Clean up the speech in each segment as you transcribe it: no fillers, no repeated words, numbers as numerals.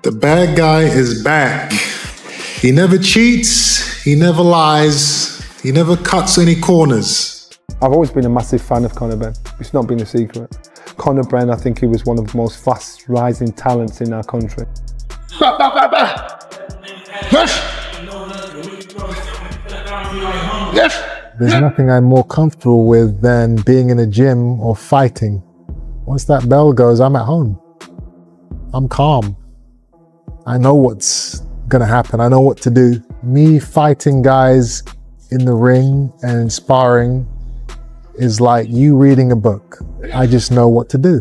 The bad guy is back. He never cheats, he never lies, he never cuts any corners. I've always been a massive fan of Conor Benn. It's not been a secret. Conor Benn, I think he was one of the most fast rising talents in our country. There's nothing I'm more comfortable with than being in a gym or fighting. Once that bell goes, I'm at home. I'm calm. I know what's gonna happen. I know what to do. Me fighting guys in the ring and sparring is like you reading a book. I just know what to do.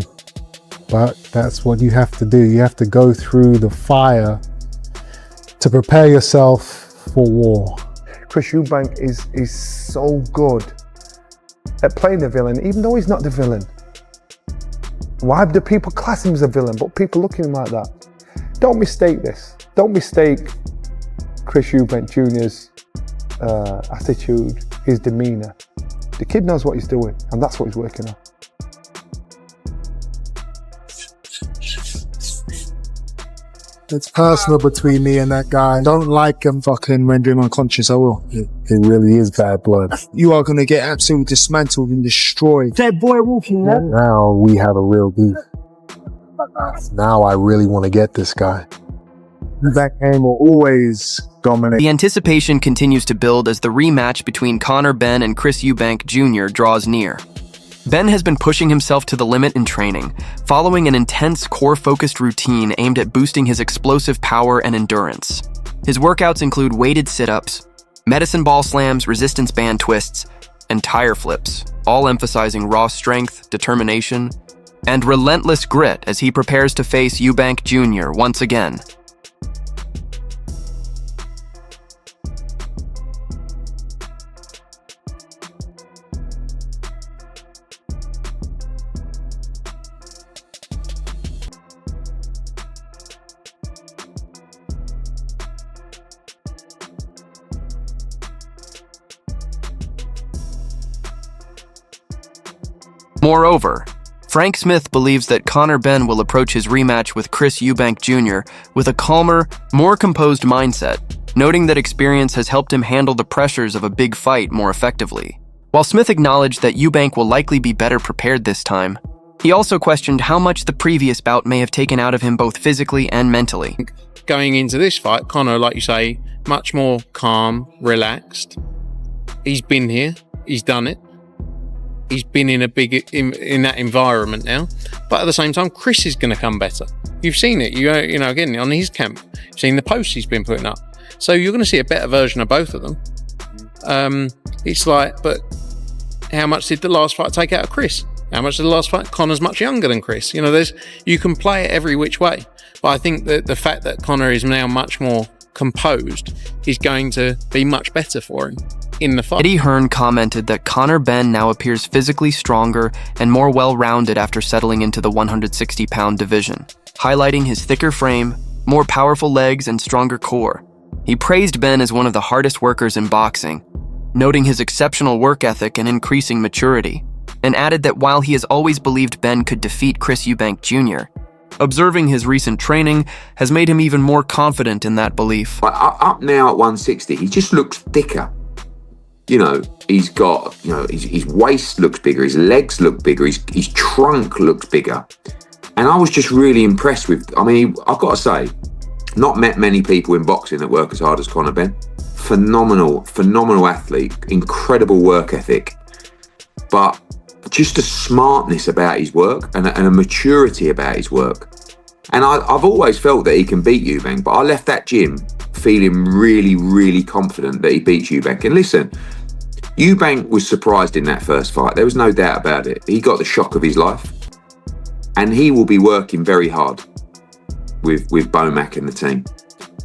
But that's what you have to do. You have to go through the fire to prepare yourself for war. Chris Eubank is so good at playing the villain, even though he's not the villain. Why do people class him as a villain, but people look at him like that? Don't mistake this. Don't mistake Chris Eubank Jr.'s attitude, his demeanour. The kid knows what he's doing, and that's what he's working on. It's personal between me and that guy. I don't like him. Fucking render him unconscious, I will. It really is bad blood. You are going to get absolutely dismantled and destroyed. Dead boy walking there. Now we have a real beef. Now I really want to get this guy. That game will always dominate. The anticipation continues to build as the rematch between Conor Benn and Chris Eubank Jr. draws near. Benn has been pushing himself to the limit in training, following an intense core-focused routine aimed at boosting his explosive power and endurance. His workouts include weighted sit-ups, medicine ball slams, resistance band twists, and tire flips, all emphasizing raw strength, determination, and relentless grit as he prepares to face Eubank Jr. once again. Moreover, Frank Smith believes that Conor Benn will approach his rematch with Chris Eubank Jr. with a calmer, more composed mindset, noting that experience has helped him handle the pressures of a big fight more effectively. While Smith acknowledged that Eubank will likely be better prepared this time, he also questioned how much the previous bout may have taken out of him both physically and mentally. Going into this fight, Conor, like you say, much more calm, relaxed. He's been here, he's done it. He's been in in that environment now, but at the same time, Chris is going to come better. You've seen it, you know, again on his camp, you've seen the posts he's been putting up. So you're going to see a better version of both of them. It's like, but how much did the last fight take out of Chris? How much did the last fight? Conor's much younger than Chris. You know, you can play it every which way, but I think that the fact that Conor is now much more composed is going to be much better for him in the fight. Eddie Hearn commented that Conor Benn now appears physically stronger and more well-rounded after settling into the 160-pound division, highlighting his thicker frame, more powerful legs, and stronger core. He praised Benn as one of the hardest workers in boxing, noting his exceptional work ethic and increasing maturity, and added that while he has always believed Benn could defeat Chris Eubank Jr., observing his recent training has made him even more confident in that belief. Up now at 160, he just looks thicker. You know, he's got, you know, his waist looks bigger, his legs look bigger, his trunk looks bigger. And I was just really impressed with, I mean, I've got to say, not met many people in boxing that work as hard as Conor Benn. Phenomenal athlete, incredible work ethic, but just a smartness about his work and a maturity about his work. And I've always felt that he can beat Eubank, but I left that gym feeling really, really confident that he beats Eubank. And listen, Eubank was surprised in that first fight. There was no doubt about it. He got the shock of his life. And he will be working very hard with Bomac and the team.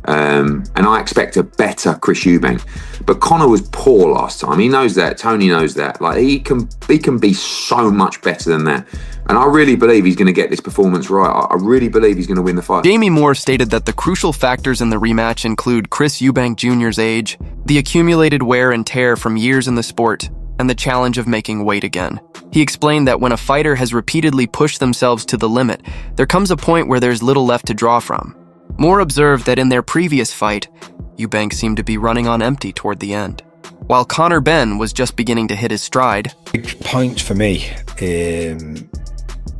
And I expect a better Chris Eubank. But Conor was poor last time. He knows that. Tony knows that. Like he can be so much better than that. And I really believe he's going to get this performance right. I really believe he's going to win the fight. Jamie Moore stated that the crucial factors in the rematch include Chris Eubank Jr.'s age, the accumulated wear and tear from years in the sport, and the challenge of making weight again. He explained that when a fighter has repeatedly pushed themselves to the limit, there comes a point where there's little left to draw from. Moore observed that in their previous fight, Eubank seemed to be running on empty toward the end, while Conor Benn was just beginning to hit his stride. Big points for me,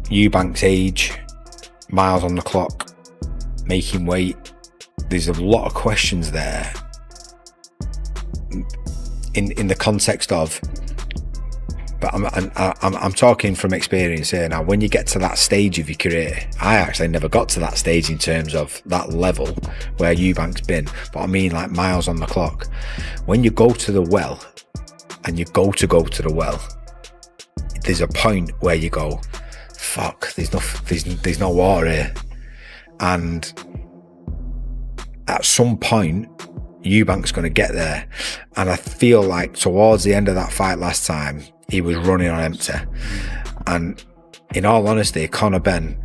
Eubank's age, miles on the clock, making weight. There's a lot of questions there in the context of, but I'm talking from experience here now. When you get to that stage of your career, I actually never got to that stage in terms of that level where Eubank's been, but I mean like miles on the clock. When you go to the well, and you go to the well, there's a point where you go, fuck, there's no water here. And at some point, Eubank's going to get there. And I feel like towards the end of that fight last time, he was running on empty. And in all honesty, Conor Benn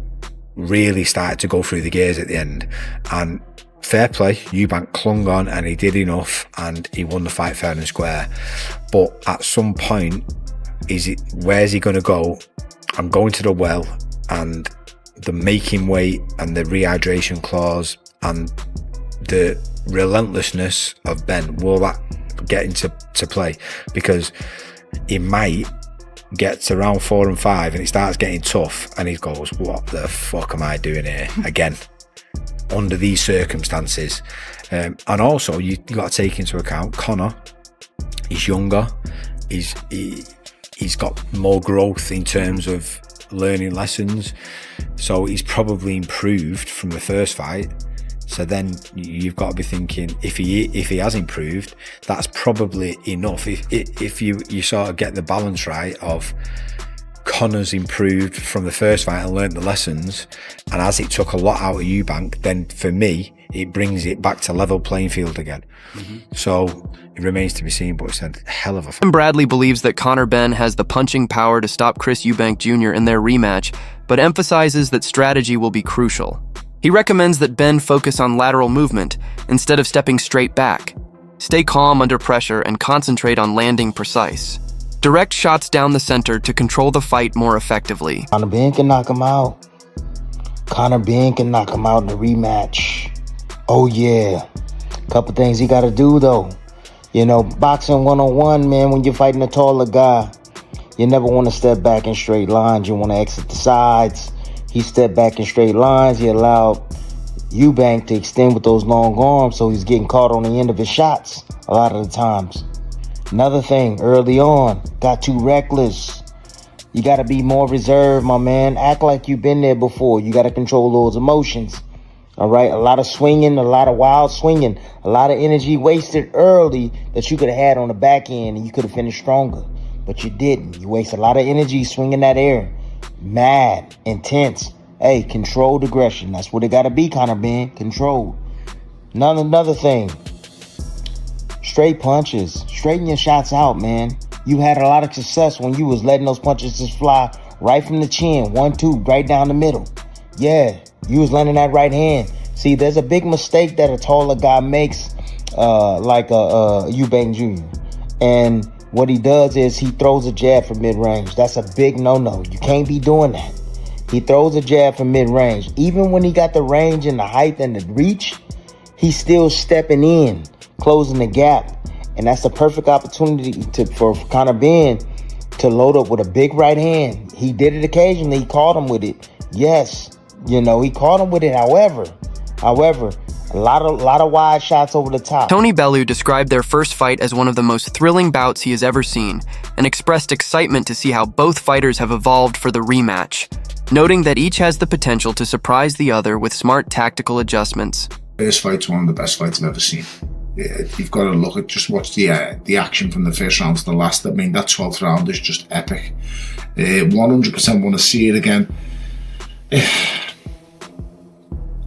really started to go through the gears at the end. And fair play, Eubank clung on and he did enough and he won the fight fair and square. But at some point, where's he going to go? I'm going to the well, and the making weight and the rehydration clause and the relentlessness of Benn, will that get into play? Because he might get to round 4 and 5 and it starts getting tough and he goes, what the fuck am I doing here again under these circumstances? And also you got to take into account Conor, he's younger, he's got more growth in terms of learning lessons, so he's probably improved from the first fight. So then you've got to be thinking, if he has improved, that's probably enough. If you sort of get the balance right of Conor's improved from the first fight and learnt the lessons, and as it took a lot out of Eubank, then for me it brings it back to level playing field again. So it remains to be seen, but it's a hell of a fight. Bradley believes that Conor Benn has the punching power to stop Chris Eubank Jr. in their rematch, but emphasizes that strategy will be crucial. He recommends that Benn focus on lateral movement instead of stepping straight back. Stay calm under pressure and concentrate on landing precise. Direct shots down the center to control the fight more effectively. Conor Benn can knock him out. Conor Benn can knock him out in the rematch. Oh yeah. Couple things he got to do though. You know, boxing one-on-one, man, when you're fighting a taller guy, you never want to step back in straight lines. You want to exit the sides. He stepped back in straight lines. He allowed Eubank to extend with those long arms, so he's getting caught on the end of his shots a lot of the times. Another thing, early on, got too reckless. You got to be more reserved, my man. Act like you've been there before. You got to control those emotions. All right, a lot of swinging, a lot of wild swinging, a lot of energy wasted early that you could have had on the back end and you could have finished stronger, but you didn't. You wasted a lot of energy swinging that air. Mad, intense. Hey, controlled aggression. That's what it got to be, Conor Benn. Controlled. Another thing. Straight punches. Straighten your shots out, man. You had a lot of success when you was letting those punches just fly right from the chin. 1-2, right down the middle. Yeah, you was landing that right hand. See, there's a big mistake that a taller guy makes, like Eubank Jr. And what he does is he throws a jab from mid-range. That's a big no-no. You can't be doing that. He throws a jab from mid-range. Even when he got the range and the height and the reach, he's still stepping in, closing the gap. And that's a perfect opportunity for Conor Benn to load up with a big right hand. He did it occasionally. He caught him with it. Yes, you know, he caught him with it. However, a lot of wide shots over the top. Tony Bellew described their first fight as one of the most thrilling bouts he has ever seen and expressed excitement to see how both fighters have evolved for the rematch, noting that each has the potential to surprise the other with smart tactical adjustments. This fight's one of the best fights I've ever seen. You've got to look at, just watch the action from the first round to the last. I mean, that 12th round is just epic. 100% want to see it again.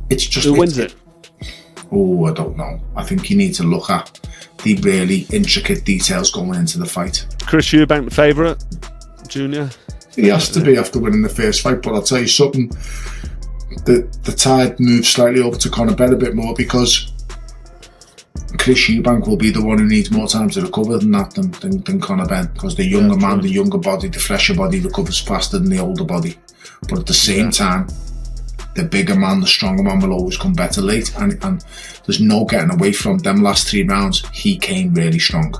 It's just... Who wins it? Oh, I don't know. I think you need to look at the really intricate details going into the fight. Chris Eubank, the favourite, Junior? He has to be after winning the first fight, but I'll tell you something. The tide moves slightly over to Conor Benn a bit more because Chris Eubank will be the one who needs more time to recover than Conor Benn, because the younger man, the younger body, the fresher body recovers faster than the older body. But at the same time, the bigger man, the stronger man will always come better late, and there's no getting away from them last 3 rounds. He came really strong.